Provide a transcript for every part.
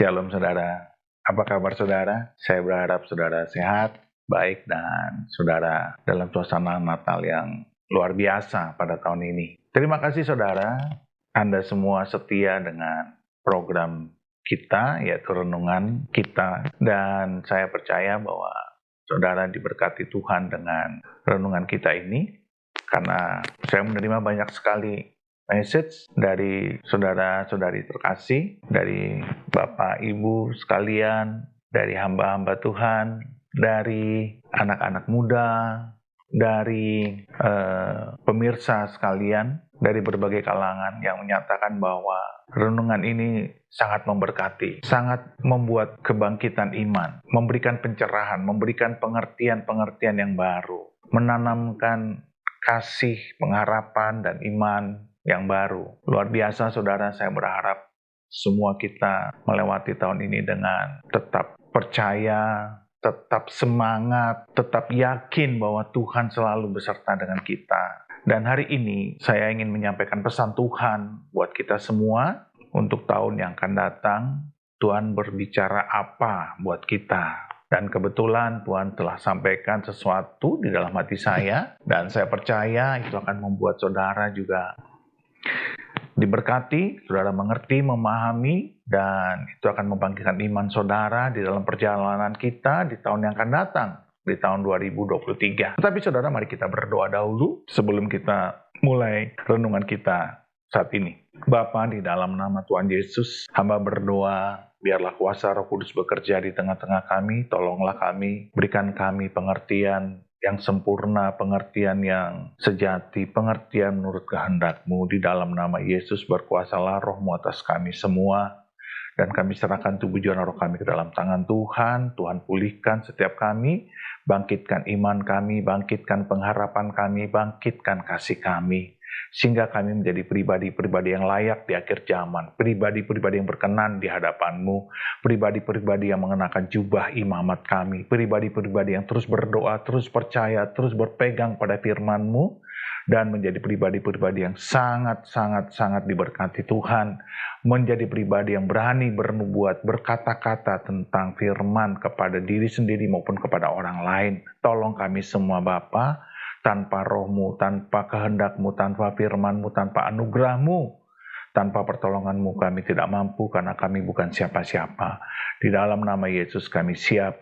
Shalom saudara, apa kabar saudara? Saya berharap saudara sehat, baik, dan saudara dalam suasana Natal yang luar biasa pada tahun ini. Terima kasih saudara, Anda semua setia dengan program kita, yaitu renungan kita. Dan saya percaya bahwa saudara diberkati Tuhan dengan renungan kita ini, karena saya menerima banyak sekali message dari saudara-saudari terkasih, dari Bapak Ibu sekalian, dari hamba-hamba Tuhan, dari anak-anak muda, dari pemirsa sekalian, dari berbagai kalangan yang menyatakan bahwa renungan ini sangat memberkati, sangat membuat kebangkitan iman, memberikan pencerahan, memberikan pengertian-pengertian yang baru, menanamkan kasih, pengharapan, dan iman yang baru. Luar biasa saudara, saya berharap semua kita melewati tahun ini dengan tetap percaya, tetap semangat, tetap yakin bahwa Tuhan selalu beserta dengan kita. Dan hari ini saya ingin menyampaikan pesan Tuhan buat kita semua untuk tahun yang akan datang. Tuhan berbicara apa buat kita? Dan kebetulan Tuhan telah sampaikan sesuatu di dalam hati saya, dan saya percaya itu akan membuat saudara juga diberkati, saudara mengerti, memahami, dan itu akan membangkitkan iman saudara di dalam perjalanan kita di tahun yang akan datang, di tahun 2023. Tetapi saudara, mari kita berdoa dahulu sebelum kita mulai renungan kita saat ini. Bapa, di dalam nama Tuhan Yesus, hamba berdoa, biarlah kuasa Roh Kudus bekerja di tengah-tengah kami, tolonglah kami, berikan kami pengertian yang sempurna, pengertian yang sejati, pengertian menurut kehendak-Mu. Di dalam nama Yesus berkuasalah Roh-Mu atas kami semua, dan kami serahkan tubuh jiwa roh kami ke dalam tangan Tuhan. Tuhan pulihkan setiap kami, bangkitkan iman kami, bangkitkan pengharapan kami, bangkitkan kasih kami, sehingga kami menjadi pribadi-pribadi yang layak di akhir zaman, pribadi-pribadi yang berkenan di hadapan-Mu, pribadi-pribadi yang mengenakan jubah imamat kami, pribadi-pribadi yang terus berdoa, terus percaya, terus berpegang pada firman-Mu, dan menjadi pribadi-pribadi yang sangat diberkati Tuhan, menjadi pribadi yang berani bernubuat, berkata-kata tentang firman kepada diri sendiri maupun kepada orang lain. Tolong kami semua Bapa, tanpa Roh-Mu, tanpa kehendak-Mu, tanpa firman-Mu, tanpa anugerah-Mu, tanpa pertolongan-Mu kami tidak mampu, karena kami bukan siapa-siapa. Di dalam nama Yesus kami siap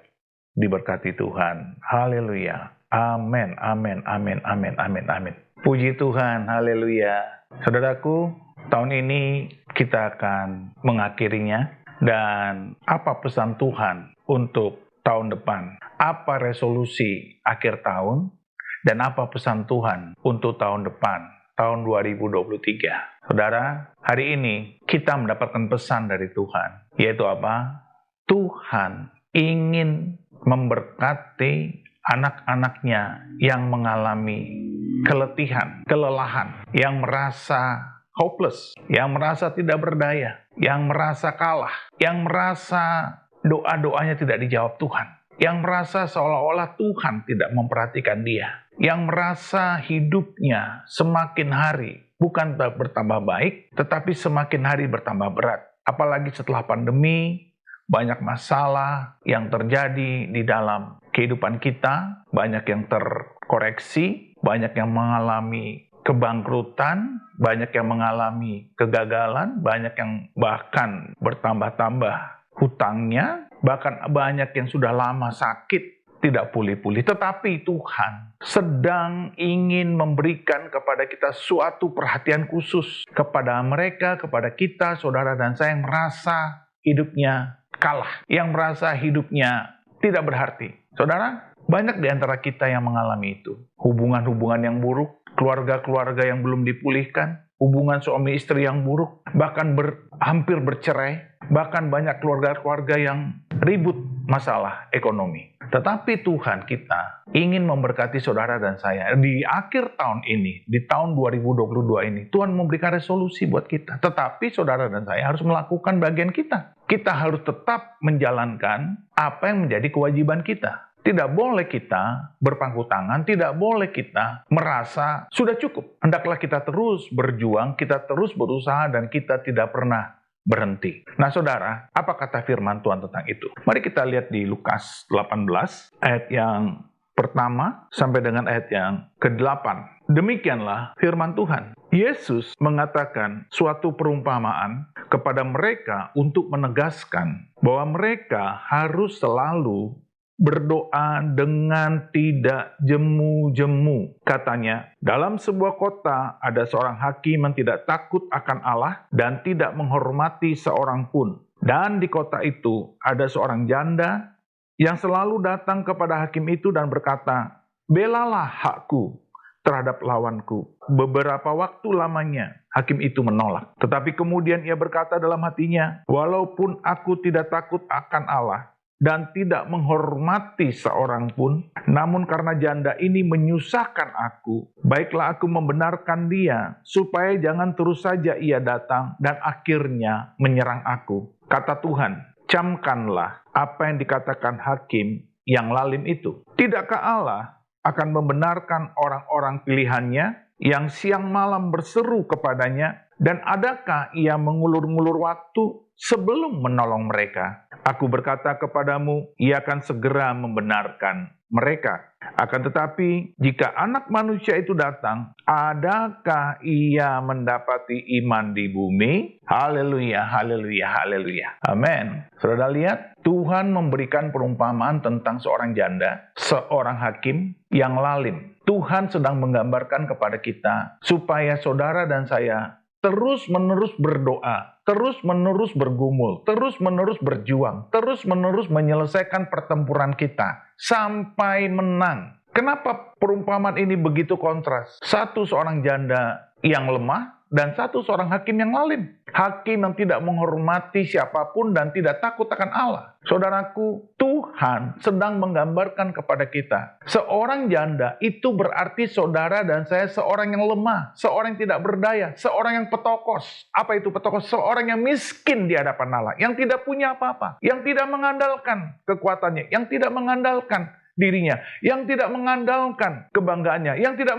diberkati Tuhan. Haleluya. Amin, amin, amin, amin, amin, amin. Puji Tuhan, haleluya. Saudaraku, tahun ini kita akan mengakhirinya. Dan apa pesan Tuhan untuk tahun depan? Apa resolusi akhir tahun? Dan apa pesan Tuhan untuk tahun depan, tahun 2023? Saudara, hari ini kita mendapatkan pesan dari Tuhan, yaitu apa? Tuhan ingin memberkati anak-anaknya yang mengalami keletihan, kelelahan, yang merasa hopeless, yang merasa tidak berdaya, yang merasa kalah, yang merasa doa-doanya tidak dijawab Tuhan, yang merasa seolah-olah Tuhan tidak memperhatikan dia, yang merasa hidupnya semakin hari bukan bertambah baik, tetapi semakin hari bertambah berat. Apalagi setelah pandemi, banyak masalah yang terjadi di dalam kehidupan kita, banyak yang terkoreksi, banyak yang mengalami kebangkrutan, banyak yang mengalami kegagalan, banyak yang bahkan bertambah-tambah hutangnya, bahkan banyak yang sudah lama sakit, tidak pulih-pulih. Tetapi Tuhan sedang ingin memberikan kepada kita suatu perhatian khusus kepada mereka, kepada kita, saudara dan saya yang merasa hidupnya kalah, yang merasa hidupnya tidak berarti. Saudara, banyak di antara kita yang mengalami itu. Hubungan-hubungan yang buruk, keluarga-keluarga yang belum dipulihkan, hubungan suami istri yang buruk, bahkan hampir bercerai, bahkan banyak keluarga-keluarga yang ribut masalah ekonomi. Tetapi Tuhan kita ingin memberkati saudara dan saya. Di akhir tahun ini, di tahun 2022 ini, Tuhan memberikan resolusi buat kita. Tetapi saudara dan saya harus melakukan bagian kita. Kita harus tetap menjalankan apa yang menjadi kewajiban kita. Tidak boleh kita berpangku tangan, tidak boleh kita merasa sudah cukup. Hendaklah kita terus berjuang, kita terus berusaha, dan kita tidak pernah berhenti. Nah saudara, apa kata firman Tuhan tentang itu? Mari kita lihat di Lukas 18, ayat yang pertama sampai dengan ayat yang ke-8. Demikianlah firman Tuhan. Yesus mengatakan suatu perumpamaan kepada mereka untuk menegaskan bahwa mereka harus selalu berdoa dengan tidak jemu-jemu. Katanya, dalam sebuah kota ada seorang hakim yang tidak takut akan Allah dan tidak menghormati seorang pun. Dan di kota itu ada seorang janda yang selalu datang kepada hakim itu dan berkata, "Belalah hakku terhadap lawanku." Beberapa waktu lamanya hakim itu menolak. Tetapi kemudian ia berkata dalam hatinya, "Walaupun aku tidak takut akan Allah dan tidak menghormati seorang pun, namun karena janda ini menyusahkan aku, baiklah aku membenarkan dia, supaya jangan terus saja ia datang dan akhirnya menyerang aku." Kata Tuhan, "Camkanlah apa yang dikatakan hakim yang lalim itu. Tidakkah Allah akan membenarkan orang-orang pilihannya yang siang malam berseru kepadanya, dan adakah ia mengulur-ngulur waktu sebelum menolong mereka? Aku berkata kepadamu, ia akan segera membenarkan mereka. Akan tetapi, jika Anak Manusia itu datang, adakah ia mendapati iman di bumi?" Haleluya, haleluya, haleluya. Amin. Saudara lihat, Tuhan memberikan perumpamaan tentang seorang janda, seorang hakim yang lalim. Tuhan sedang menggambarkan kepada kita supaya saudara dan saya terus-menerus berdoa, terus-menerus bergumul, terus-menerus berjuang, terus-menerus menyelesaikan pertempuran kita sampai menang. Kenapa perumpamaan ini begitu kontras? Satu seorang janda yang lemah dan satu seorang hakim yang lalim. Hakim yang tidak menghormati siapapun dan tidak takut akan Allah. Saudaraku, Tuhan sedang menggambarkan kepada kita, seorang janda itu berarti saudara dan saya seorang yang lemah, seorang yang tidak berdaya, seorang yang petokos. Apa itu petokos? Seorang yang miskin di hadapan Allah, yang tidak punya apa-apa, yang tidak mengandalkan kekuatannya, yang tidak mengandalkan dirinya, yang tidak mengandalkan kebanggaannya, yang tidak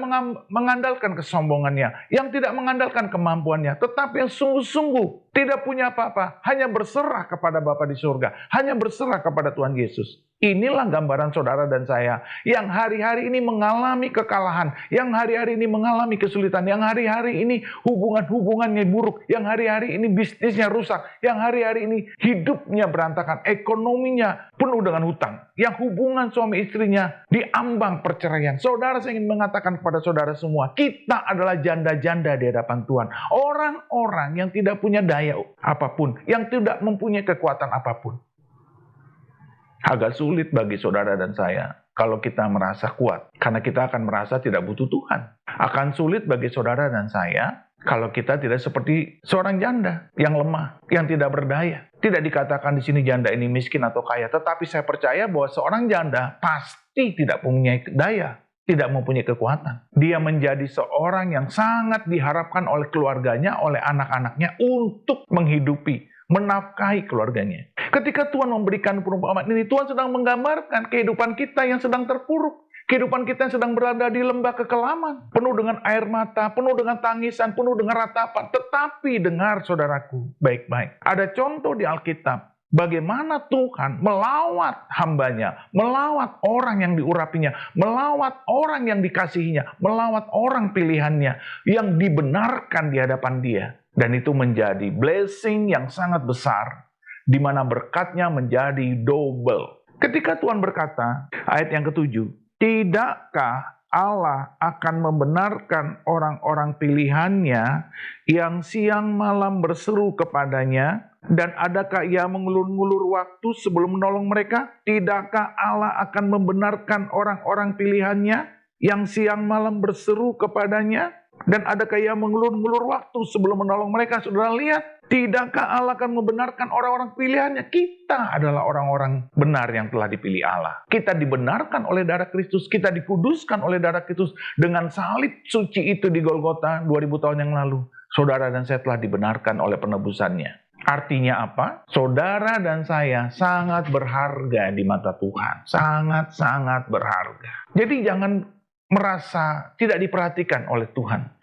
mengandalkan kesombongannya, yang tidak mengandalkan kemampuannya, tetapi yang sungguh-sungguh tidak punya apa-apa, hanya berserah kepada Bapa di surga, hanya berserah kepada Tuhan Yesus. Inilah gambaran saudara dan saya yang hari-hari ini mengalami kekalahan, yang hari-hari ini mengalami kesulitan, yang hari-hari ini hubungan-hubungannya buruk, yang hari-hari ini bisnisnya rusak, yang hari-hari ini hidupnya berantakan, ekonominya penuh dengan hutang, yang hubungan suami istrinya diambang perceraian. Saudara, saya ingin mengatakan kepada saudara semua, kita adalah janda-janda di hadapan Tuhan. Orang-orang yang tidak punya daya apapun, yang tidak mempunyai kekuatan apapun. Agak sulit bagi saudara dan saya kalau kita merasa kuat, karena kita akan merasa tidak butuh Tuhan. Akan sulit bagi saudara dan saya kalau kita tidak seperti seorang janda yang lemah, yang tidak berdaya. Tidak dikatakan di sini janda ini miskin atau kaya, tetapi saya percaya bahwa seorang janda pasti tidak mempunyai daya, tidak mempunyai kekuatan. Dia menjadi seorang yang sangat diharapkan oleh keluarganya, oleh anak-anaknya untuk menghidupi, menafkahi keluarganya. Ketika Tuhan memberikan perumpamaan ini, Tuhan sedang menggambarkan kehidupan kita yang sedang terpuruk. Kehidupan kita yang sedang berada di lembah kekelaman. Penuh dengan air mata, penuh dengan tangisan, penuh dengan ratapan. Tetapi dengar saudaraku, baik-baik. Ada contoh di Alkitab. Bagaimana Tuhan melawat hambanya, melawat orang yang diurapinya, melawat orang yang dikasihinya, melawat orang pilihannya yang dibenarkan di hadapan dia. Dan itu menjadi blessing yang sangat besar, di mana berkatnya menjadi double. Ketika Tuhan berkata, ayat yang ke-7, "Tidakkah Allah akan membenarkan orang-orang pilihannya yang siang malam berseru kepadanya, dan adakah ia mengulur-ngulur waktu sebelum menolong mereka? Tidakkah Allah akan membenarkan orang-orang pilihannya yang siang malam berseru kepadanya, dan adakah ia mengulur-ngulur waktu sebelum menolong mereka?" Saudara lihat, tidakkah Allah akan membenarkan orang-orang pilihannya? Kita adalah orang-orang benar yang telah dipilih Allah. Kita dibenarkan oleh darah Kristus, kita dikuduskan oleh darah Kristus dengan salib suci itu di Golgota 2000 tahun yang lalu. Saudara dan saya telah dibenarkan oleh penebusannya. Artinya apa? Saudara dan saya sangat berharga di mata Tuhan. Sangat-sangat berharga. Jadi jangan merasa tidak diperhatikan oleh Tuhan.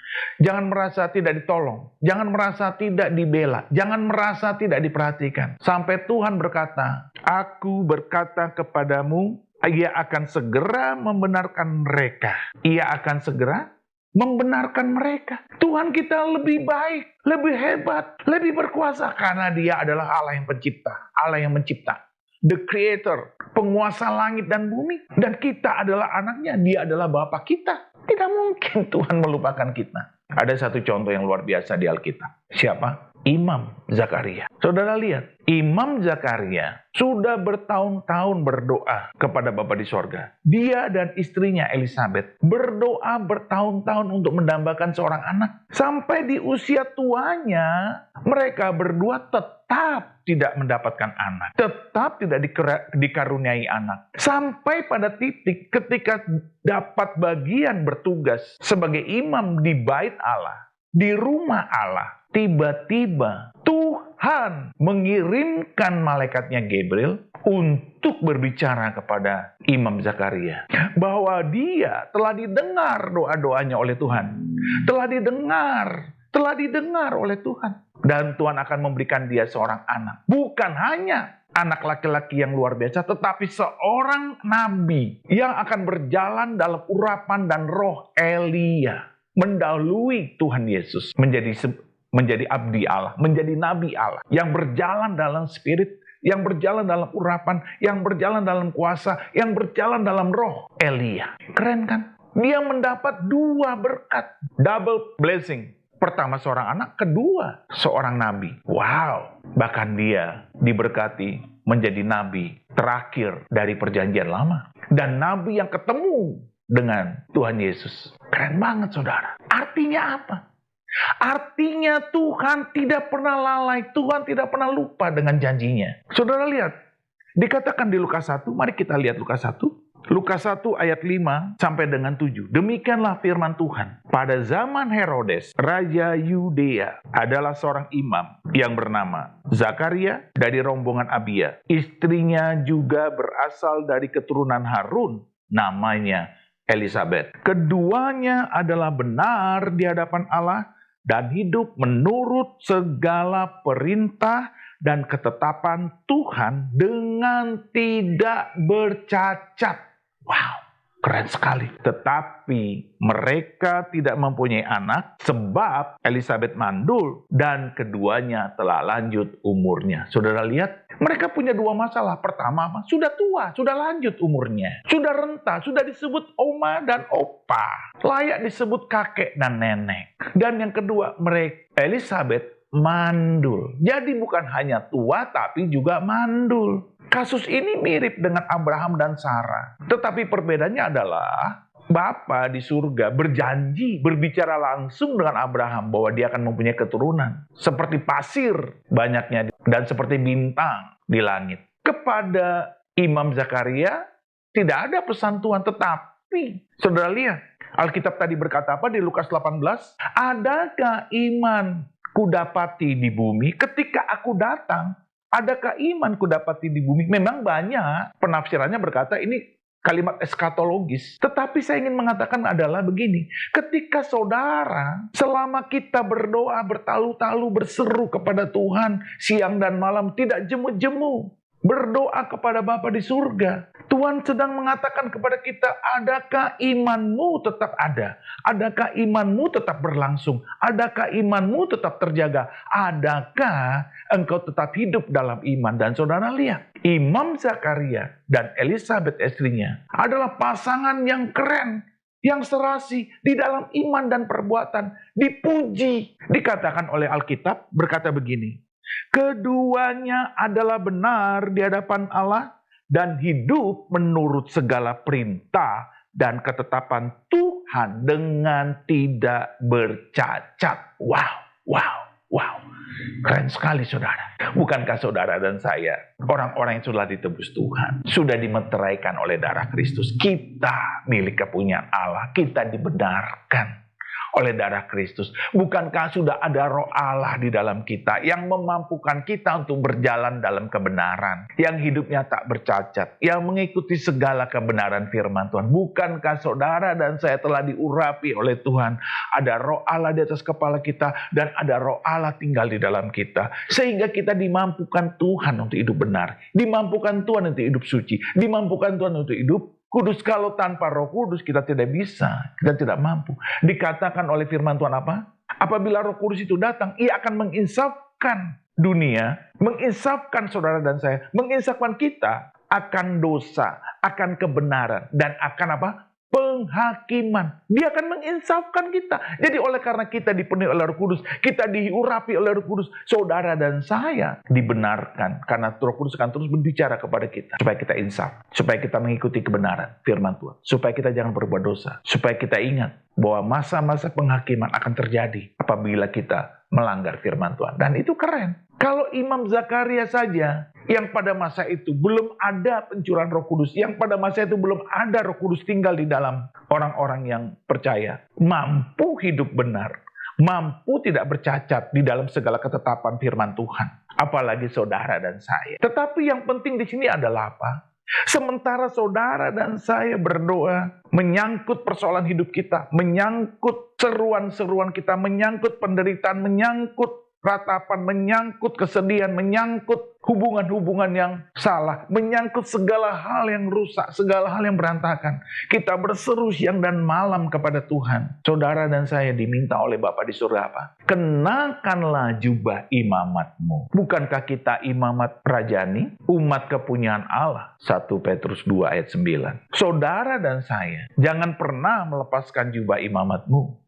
Jangan merasa tidak ditolong. Jangan merasa tidak dibela. Jangan merasa tidak diperhatikan. Sampai Tuhan berkata, "Aku berkata kepadamu, Ia akan segera membenarkan mereka." Ia akan segera membenarkan mereka. Tuhan kita lebih baik, lebih hebat, lebih berkuasa karena Dia adalah Allah yang pencipta, Allah yang mencipta. The Creator, penguasa langit dan bumi. Dan kita adalah anaknya, Dia adalah Bapa kita. Tidak mungkin Tuhan melupakan kita. Ada satu contoh yang luar biasa di Alkitab. Siapa? Imam Zakaria. Saudara lihat, Imam Zakaria sudah bertahun-tahun berdoa kepada Bapa di sorga. Dia dan istrinya Elizabeth berdoa bertahun-tahun untuk mendambakan seorang anak. Sampai di usia tuanya, mereka berdua tetap tidak mendapatkan anak. Tetap tidak dikaruniai anak. Sampai pada titik ketika dapat bagian bertugas sebagai imam di bait Allah, di rumah Allah, tiba-tiba Tuhan mengirimkan malaikatnya Gabriel untuk berbicara kepada Imam Zakaria bahwa dia telah didengar doa-doanya oleh Tuhan. Telah didengar oleh Tuhan. Dan Tuhan akan memberikan dia seorang anak. Bukan hanya anak laki-laki yang luar biasa, tetapi seorang nabi yang akan berjalan dalam urapan dan roh Elia, mendahului Tuhan Yesus menjadi abdi Allah, menjadi nabi Allah, yang berjalan dalam spirit, yang berjalan dalam urapan, yang berjalan dalam kuasa, yang berjalan dalam roh Elia. Keren kan? Dia mendapat dua berkat, double blessing. Pertama seorang anak, kedua seorang nabi. Wow, bahkan dia diberkati menjadi nabi terakhir dari perjanjian lama. Dan nabi yang ketemu dengan Tuhan Yesus. Keren banget saudara. Artinya apa? Artinya Tuhan tidak pernah lalai, Tuhan tidak pernah lupa dengan janjinya. Saudara lihat, dikatakan di Lukas 1, mari kita lihat Lukas 1. Lukas 1 ayat 5 sampai dengan 7. Demikianlah firman Tuhan. Pada zaman Herodes, Raja Yudea, adalah seorang imam yang bernama Zakaria dari rombongan Abia. Istrinya juga berasal dari keturunan Harun, namanya Elizabeth. Keduanya adalah benar di hadapan Allah dan hidup menurut segala perintah dan ketetapan Tuhan dengan tidak bercacat. Wow, keren sekali. Tetapi mereka tidak mempunyai anak sebab Elizabeth mandul dan keduanya telah lanjut umurnya. Saudara lihat, mereka punya dua masalah. Pertama, sudah tua, sudah lanjut umurnya. Sudah renta, sudah disebut oma dan opa. Layak disebut kakek dan nenek. Dan yang kedua, Elizabeth mandul. Jadi bukan hanya tua tapi juga mandul. Kasus ini mirip dengan Abraham dan Sarah. Tetapi perbedaannya adalah Bapa di surga berjanji, berbicara langsung dengan Abraham bahwa dia akan mempunyai keturunan. Seperti pasir banyaknya dan seperti bintang di langit. Kepada Imam Zakaria tidak ada pesan Tuhan, tetapi saudara lihat, Alkitab tadi berkata apa di Lukas 18? Adakah iman kudapati di bumi ketika aku datang? Adakah iman kudapati di bumi? Memang banyak penafsirannya berkata ini kalimat eskatologis. Tetapi saya ingin mengatakan adalah begini. Ketika saudara, selama kita berdoa bertalu-talu berseru kepada Tuhan siang dan malam tidak jemu-jemu, berdoa kepada Bapa di surga, Tuhan sedang mengatakan kepada kita, adakah imanmu tetap ada? Adakah imanmu tetap berlangsung? Adakah imanmu tetap terjaga? Adakah engkau tetap hidup dalam iman? Dan saudara lihat, Imam Zakaria dan Elizabeth istrinya adalah pasangan yang keren, yang serasi di dalam iman dan perbuatan, dipuji. Dikatakan oleh Alkitab berkata begini, keduanya adalah benar di hadapan Allah dan hidup menurut segala perintah dan ketetapan Tuhan dengan tidak bercacat. Wow, wow, wow. Keren sekali saudara. Bukankah saudara dan saya orang-orang yang sudah ditebus Tuhan, sudah dimeteraikan oleh darah Kristus. Kita milik kepunyaan Allah, kita dibenarkan oleh darah Kristus. Bukankah sudah ada Roh Allah di dalam kita yang memampukan kita untuk berjalan dalam kebenaran, yang hidupnya tak bercacat, yang mengikuti segala kebenaran firman Tuhan. Bukankah saudara dan saya telah diurapi oleh Tuhan? Ada Roh Allah di atas kepala kita dan ada Roh Allah tinggal di dalam kita. Sehingga kita dimampukan Tuhan untuk hidup benar, dimampukan Tuhan untuk hidup suci, dimampukan Tuhan untuk hidup kudus. Kalau tanpa Roh Kudus kita tidak bisa, kita tidak mampu. Dikatakan oleh firman Tuhan apa? Apabila Roh Kudus itu datang, Ia akan menginsafkan dunia, menginsafkan saudara dan saya, menginsafkan kita akan dosa, akan kebenaran, dan akan apa? Penghakiman. Dia akan menginsafkan kita. Jadi oleh karena kita dipenuhi oleh Roh Kudus, kita diurapi oleh Roh Kudus, saudara dan saya dibenarkan. Karena Roh Kudus akan terus berbicara kepada kita, supaya kita insaf, supaya kita mengikuti kebenaran firman Tuhan, supaya kita jangan berbuat dosa, supaya kita ingat bahwa masa-masa penghakiman akan terjadi apabila kita melanggar firman Tuhan. Dan itu keren. Kalau Imam Zakaria saja, yang pada masa itu belum ada pencurahan Roh Kudus, yang pada masa itu belum ada Roh Kudus tinggal di dalam orang-orang yang percaya, mampu hidup benar, mampu tidak bercacat di dalam segala ketetapan firman Tuhan. Apalagi saudara dan saya. Tetapi yang penting di sini adalah apa? Sementara saudara dan saya berdoa, menyangkut persoalan hidup kita, menyangkut seruan-seruan kita, menyangkut penderitaan, menyangkut ratapan, menyangkut kesedihan, menyangkut hubungan-hubungan yang salah, menyangkut segala hal yang rusak, segala hal yang berantakan. Kita berseru siang dan malam kepada Tuhan. Saudara dan saya diminta oleh Bapa di surga apa? Kenakanlah jubah imamatmu. Bukankah kita imamat rajani, umat kepunyaan Allah? 1 Petrus 2 ayat 9. Saudara dan saya, jangan pernah melepaskan jubah imamatmu.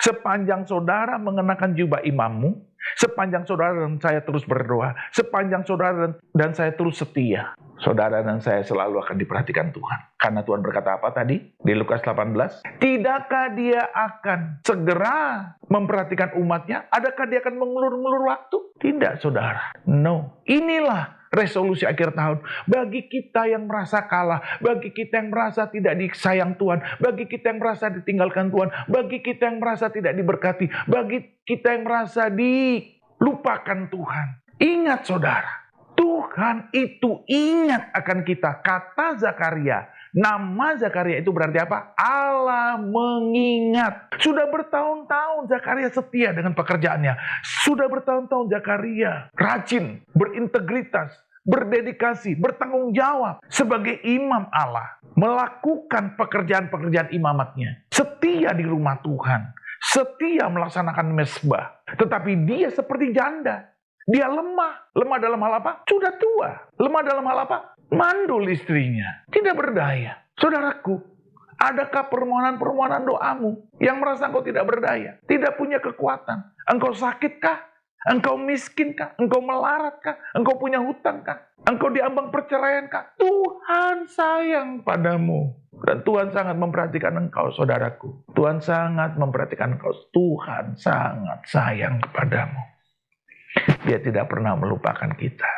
Sepanjang saudara mengenakan jubah imammu, sepanjang saudara dan saya terus berdoa, sepanjang saudara dan saya terus setia, saudara dan saya selalu akan diperhatikan Tuhan. Karena Tuhan berkata apa tadi? Di Lukas 18. Tidakkah dia akan segera memperhatikan umatnya? Adakah dia akan mengulur-ngulur waktu? Tidak, saudara. No. Inilah resolusi akhir tahun. Bagi kita yang merasa kalah, bagi kita yang merasa tidak disayang Tuhan, bagi kita yang merasa ditinggalkan Tuhan, bagi kita yang merasa tidak diberkati, bagi kita yang merasa dilupakan Tuhan. Ingat saudara, Tuhan itu ingat akan kita. Kata Zakaria, nama Zakaria itu berarti apa? Allah mengingat. Sudah bertahun-tahun Zakaria setia dengan pekerjaannya. Sudah bertahun-tahun Zakaria rajin, berintegritas, berdedikasi, bertanggung jawab sebagai imam Allah. Melakukan pekerjaan-pekerjaan imamatnya. Setia di rumah Tuhan. Setia melaksanakan mesbah. Tetapi dia seperti janda. Dia lemah. Lemah dalam hal apa? Sudah tua. Lemah dalam hal apa? Mandul istrinya. Tidak berdaya. Saudaraku, adakah permohonan-permohonan doamu yang merasa engkau tidak berdaya? Tidak punya kekuatan? Engkau sakitkah? Engkau miskinkah? Engkau melaratkah? Engkau punya hutangkah? Engkau diambang perceraiankah? Tuhan sayang padamu. Dan Tuhan sangat memperhatikan engkau, saudaraku. Tuhan sangat memperhatikan engkau. Tuhan sangat sayang kepadamu. Dia tidak pernah melupakan kita.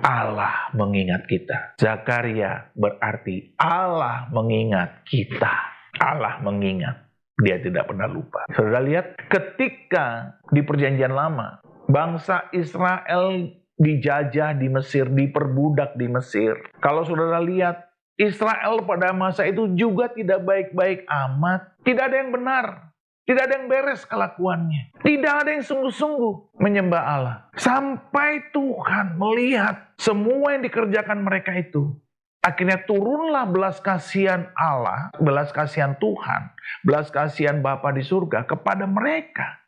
Allah mengingat kita. Zakaria berarti Allah mengingat kita. Allah mengingat. Dia tidak pernah lupa. Saudara lihat, ketika di perjanjian lama, bangsa Israel dijajah di Mesir, diperbudak di Mesir. Kalau saudara lihat, Israel pada masa itu juga tidak baik-baik amat. Tidak ada yang benar. Tidak ada yang beres kelakuannya. Tidak ada yang sungguh-sungguh menyembah Allah. Sampai Tuhan melihat semua yang dikerjakan mereka itu. Akhirnya turunlah belas kasihan Allah, belas kasihan Tuhan, belas kasihan Bapa di surga kepada mereka.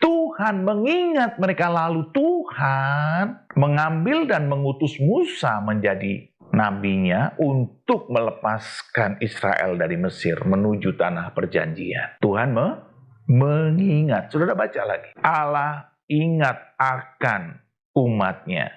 Tuhan mengingat mereka, lalu Tuhan mengambil dan mengutus Musa menjadi nabinya untuk melepaskan Israel dari Mesir menuju tanah perjanjian. Tuhan mengingat. Saudara baca lagi. Allah ingat akan umatnya.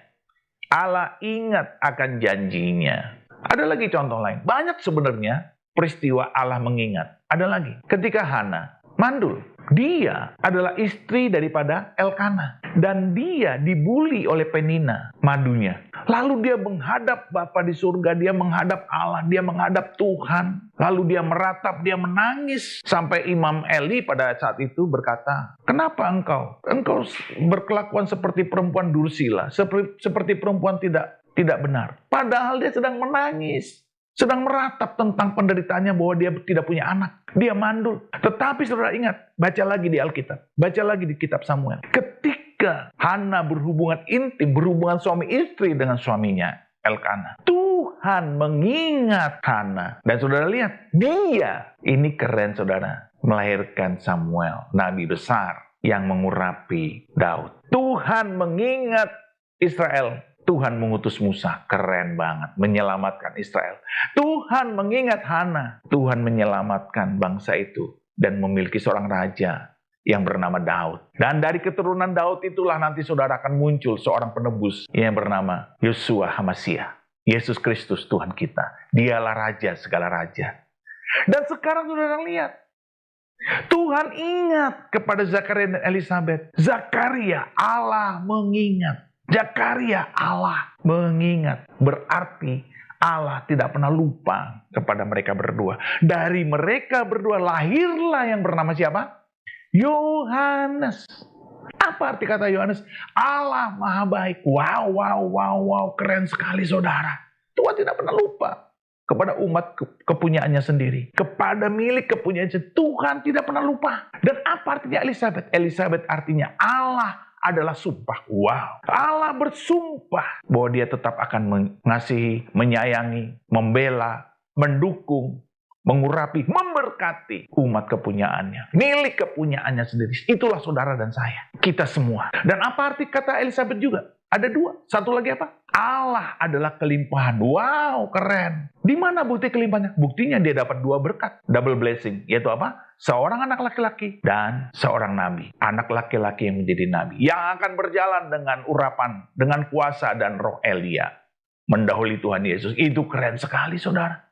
Allah ingat akan janjinya. Ada lagi contoh lain. Banyak sebenarnya peristiwa Allah mengingat. Ada lagi. Ketika Hana mandul. Dia adalah istri daripada Elkana. Dan dia dibuli oleh Penina, madunya. Lalu dia menghadap Bapa di surga, dia menghadap Allah, dia menghadap Tuhan. Lalu dia meratap, dia menangis. Sampai Imam Eli pada saat itu berkata, kenapa engkau berkelakuan seperti perempuan dursila, seperti perempuan tidak benar. Padahal dia sedang menangis, sedang meratap tentang penderitaannya bahwa dia tidak punya anak. Dia mandul. Tetapi saudara ingat, baca lagi di Alkitab, baca lagi di kitab Samuel. Ketika Hana berhubungan intim, berhubungan suami istri dengan suaminya, Elkana, Tuhan mengingat Hana. Dan saudara lihat, dia, ini keren saudara, melahirkan Samuel, nabi besar yang mengurapi Daud. Tuhan mengingat Israel. Tuhan mengutus Musa, keren banget, menyelamatkan Israel. Tuhan mengingat Hana, Tuhan menyelamatkan bangsa itu dan memiliki seorang raja yang bernama Daud. Dan dari keturunan Daud itulah nanti saudara akan muncul seorang penebus yang bernama Yosua Hamasiah. Yesus Kristus Tuhan kita. Dialah raja segala raja. Dan sekarang saudara lihat, Tuhan ingat kepada Zakaria dan Elisabet. Zakaria, Allah mengingat. Zakaria, Allah mengingat. Berarti Allah tidak pernah lupa kepada mereka berdua. Dari mereka berdua lahirlah yang bernama siapa? Yohanes. Apa arti kata Yohanes? Allah maha baik. Wow, keren sekali saudara. Tuhan tidak pernah lupa kepada umat kepunyaannya sendiri. Kepada milik kepunyaannya, Tuhan tidak pernah lupa. Dan apa artinya Elisabet? Elisabet artinya Allah adalah sumpah. Wow. Allah bersumpah bahwa dia tetap akan mengasihi, menyayangi, membela, mendukung, mengurapi, memberkati umat kepunyaannya. Milik kepunyaannya sendiri. Itulah saudara dan saya. Kita semua. Dan apa arti kata Elisabet juga? Ada dua. Satu lagi apa? Allah adalah kelimpahan. Wow, keren. Di mana bukti kelimpahannya? Buktinya dia dapat dua berkat. Double blessing. Yaitu apa? Seorang anak laki-laki dan seorang nabi. Anak laki-laki yang menjadi nabi. Yang akan berjalan dengan urapan, dengan kuasa dan roh Elia. Mendahului Tuhan Yesus. Itu keren sekali saudara.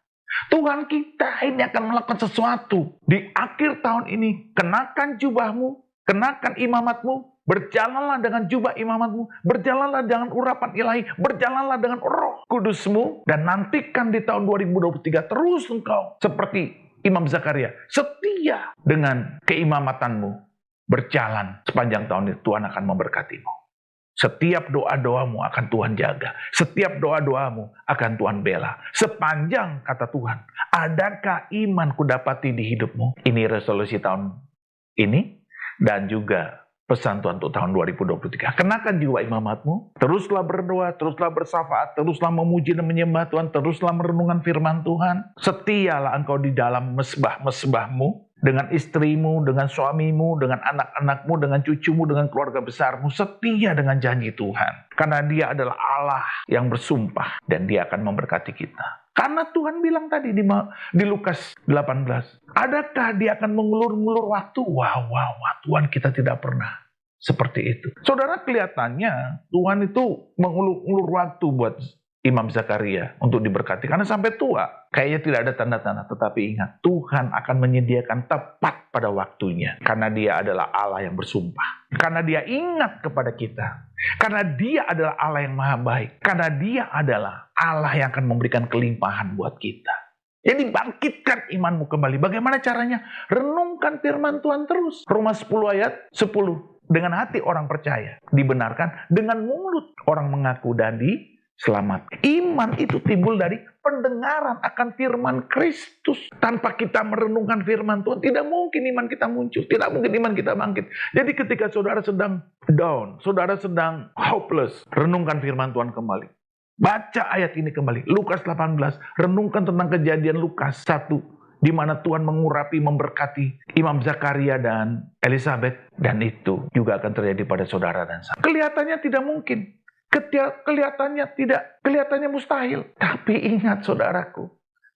Tuhan kita ini akan melakukan sesuatu. Di akhir tahun ini, kenakan jubahmu, kenakan imamatmu, berjalanlah dengan jubah imamatmu, berjalanlah dengan urapan ilahi, berjalanlah dengan roh kudusmu, dan nantikan di tahun 2023 terus engkau seperti Imam Zakaria, setia dengan keimamatanmu, berjalan sepanjang tahun itu. Tuhan akan memberkatimu. Setiap doa-doamu akan Tuhan jaga. Setiap doa-doamu akan Tuhan bela. Sepanjang, kata Tuhan, adakah iman kudapati di hidupmu? Ini resolusi tahun ini dan juga pesan Tuhan untuk tahun 2023. Kenakan jiwa imamatmu, teruslah berdoa, teruslah bersafaat, teruslah memuji dan menyembah Tuhan, teruslah merenungkan firman Tuhan. Setialah engkau di dalam mesbah-mesbahmu, dengan istrimu, dengan suamimu, dengan anak-anakmu, dengan cucumu, dengan keluarga besarmu. Setia dengan janji Tuhan. Karena dia adalah Allah yang bersumpah dan dia akan memberkati kita. Karena Tuhan bilang tadi di Lukas 18, adakah dia akan mengulur-ngulur waktu? Wow, Tuhan kita tidak pernah seperti itu. Saudara, kelihatannya Tuhan itu mengulur-ngulur waktu buat Imam Zakaria untuk diberkati. Karena sampai tua, kayaknya tidak ada tanda-tanda. Tetapi ingat, Tuhan akan menyediakan tepat pada waktunya. Karena dia adalah Allah yang bersumpah. Karena dia ingat kepada kita. Karena dia adalah Allah yang maha baik. Karena dia adalah Allah yang akan memberikan kelimpahan buat kita. Jadi bangkitkan imanmu kembali. Bagaimana caranya? Renungkan firman Tuhan terus. Roma 10 ayat 10. Dengan hati orang percaya, dibenarkan. Dengan mulut orang mengaku dan diselamatkan. Iman itu timbul dari pendengaran akan firman Kristus. Tanpa kita merenungkan firman Tuhan, tidak mungkin iman kita muncul. Tidak mungkin iman kita bangkit. Jadi ketika saudara sedang down, saudara sedang hopeless, renungkan firman Tuhan kembali. Baca ayat ini kembali. Lukas 18, renungkan tentang kejadian Lukas 1. Di mana Tuhan mengurapi, memberkati Imam Zakaria dan Elisabet. Dan itu juga akan terjadi pada saudara dan saya. Kelihatannya tidak mungkin. Kelihatannya mustahil. Tapi ingat saudaraku,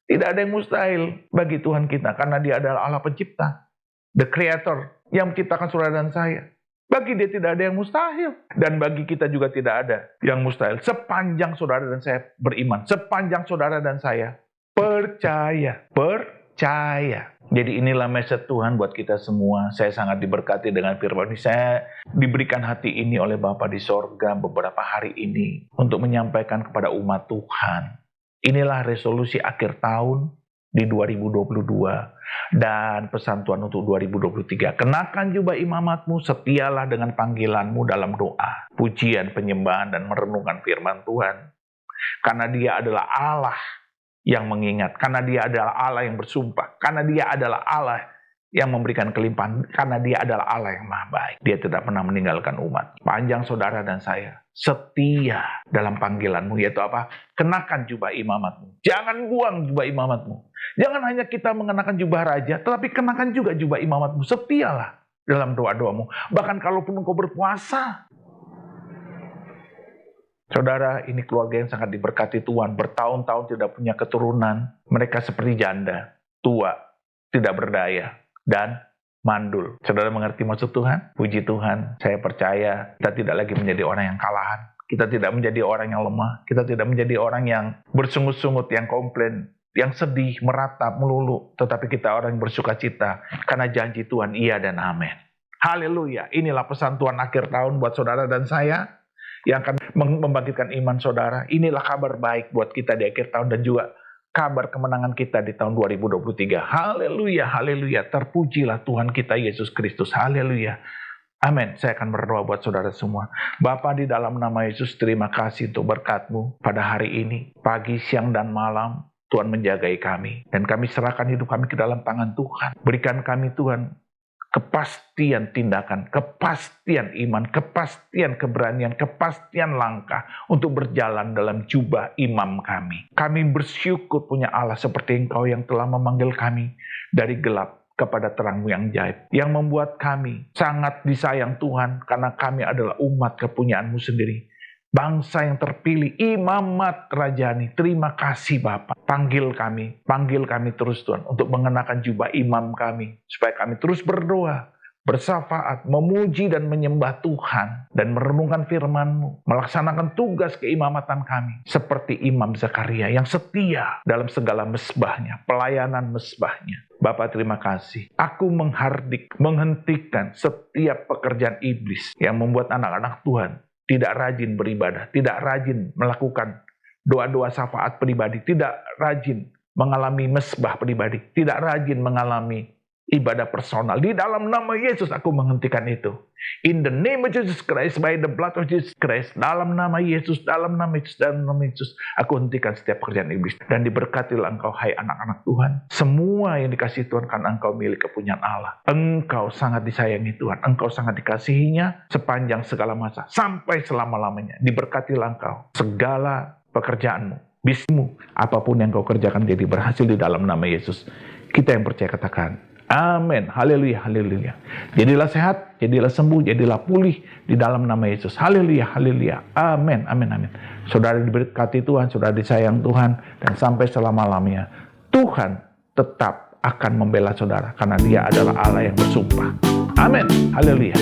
tidak ada yang mustahil bagi Tuhan kita. Karena dia adalah Allah pencipta. The Creator yang menciptakan saudara dan saya. Bagi dia tidak ada yang mustahil. Dan bagi kita juga tidak ada yang mustahil. Sepanjang saudara dan saya beriman. Sepanjang saudara dan saya percaya. percaya. Jadi inilah message Tuhan buat kita semua. Saya sangat diberkati dengan firman ini. Saya diberikan hati ini oleh Bapa di sorga beberapa hari ini untuk menyampaikan kepada umat Tuhan. Inilah resolusi akhir tahun di 2022 dan pesan Tuhan untuk 2023. Kenakan jubah imamatmu, setialah dengan panggilanmu dalam doa, pujian, penyembahan, dan merenungkan firman Tuhan. Karena Dia adalah Allah yang mengingat, karena Dia adalah Allah yang bersumpah, karena Dia adalah Allah yang memberikan kelimpahan, karena Dia adalah Allah yang maha baik. Dia tidak pernah meninggalkan umat. Panjang saudara dan saya setia dalam panggilanmu, yaitu apa? Kenakan jubah imamatmu. Jangan buang jubah imamatmu. Jangan hanya kita mengenakan jubah raja, tetapi kenakan juga jubah imamatmu. Setialah dalam doa-doamu. Bahkan kalaupun engkau berpuasa. Saudara, ini keluarga yang sangat diberkati Tuhan. Bertahun-tahun tidak punya keturunan. Mereka seperti janda, tua, tidak berdaya, dan mandul. Saudara mengerti maksud Tuhan? Puji Tuhan, saya percaya kita tidak lagi menjadi orang yang kalahan. Kita tidak menjadi orang yang lemah. Kita tidak menjadi orang yang bersungut-sungut, yang komplain, yang sedih, meratap, melulu. Tetapi kita orang yang bersuka cita. Karena janji Tuhan iya dan amin. Haleluya. Inilah pesan Tuhan akhir tahun buat saudara dan saya, yang akan membangkitkan iman saudara. Inilah kabar baik buat kita di akhir tahun dan juga kabar kemenangan kita di tahun 2023. Haleluya, haleluya. Terpujilah Tuhan kita Yesus Kristus. Haleluya. Amin. Saya akan berdoa buat saudara semua. Bapa, di dalam nama Yesus, terima kasih untuk berkat-Mu pada hari ini. Pagi, siang, dan malam, Tuhan menjagai kami. Dan kami serahkan hidup kami ke dalam tangan Tuhan. Berikan kami Tuhan kepastian tindakan, kepastian iman, kepastian keberanian, kepastian langkah untuk berjalan dalam jubah imam kami. Kami bersyukur punya Allah seperti Engkau yang telah memanggil kami dari gelap kepada terang-Mu yang ajaib, yang membuat kami sangat disayang Tuhan karena kami adalah umat kepunyaan-Mu sendiri. Bangsa yang terpilih, imamat rajani. Terima kasih Bapa. Panggil kami terus Tuhan untuk mengenakan jubah imam kami. Supaya kami terus berdoa, bersafaat, memuji dan menyembah Tuhan. Dan merenungkan firman-Mu. Melaksanakan tugas keimamatan kami. Seperti Imam Zakaria yang setia dalam segala mesbahnya, pelayanan mesbahnya. Bapa, terima kasih. Aku menghentikan setiap pekerjaan iblis yang membuat anak-anak Tuhan tidak rajin beribadah, tidak rajin melakukan doa-doa syafaat pribadi, tidak rajin mengalami mesbah pribadi, tidak rajin mengalami ibadah personal. Di dalam nama Yesus aku menghentikan itu. In the name of Jesus Christ, by the blood of Jesus Christ, dalam nama Yesus, dalam nama Yesus, aku hentikan setiap pekerjaan iblis. Dan diberkatilah engkau, hai anak-anak Tuhan. Semua yang dikasih Tuhan karena engkau milik kepunyaan Allah. Engkau sangat disayangi Tuhan. Engkau sangat dikasihinya sepanjang segala masa. Sampai selama-lamanya. Diberkatilah engkau. Segala pekerjaanmu, bisnismu, apapun yang kau kerjakan jadi berhasil di dalam nama Yesus. Kita yang percaya katakan, amin. Haleluya, haleluya. Jadilah sehat, jadilah sembuh, jadilah pulih di dalam nama Yesus. Haleluya, haleluya. Amin, amin, amin. Saudara diberkati Tuhan, saudara disayang Tuhan, dan sampai selama-lamanya Tuhan tetap akan membela saudara karena Dia adalah Allah yang bersumpah. Amin. Haleluya.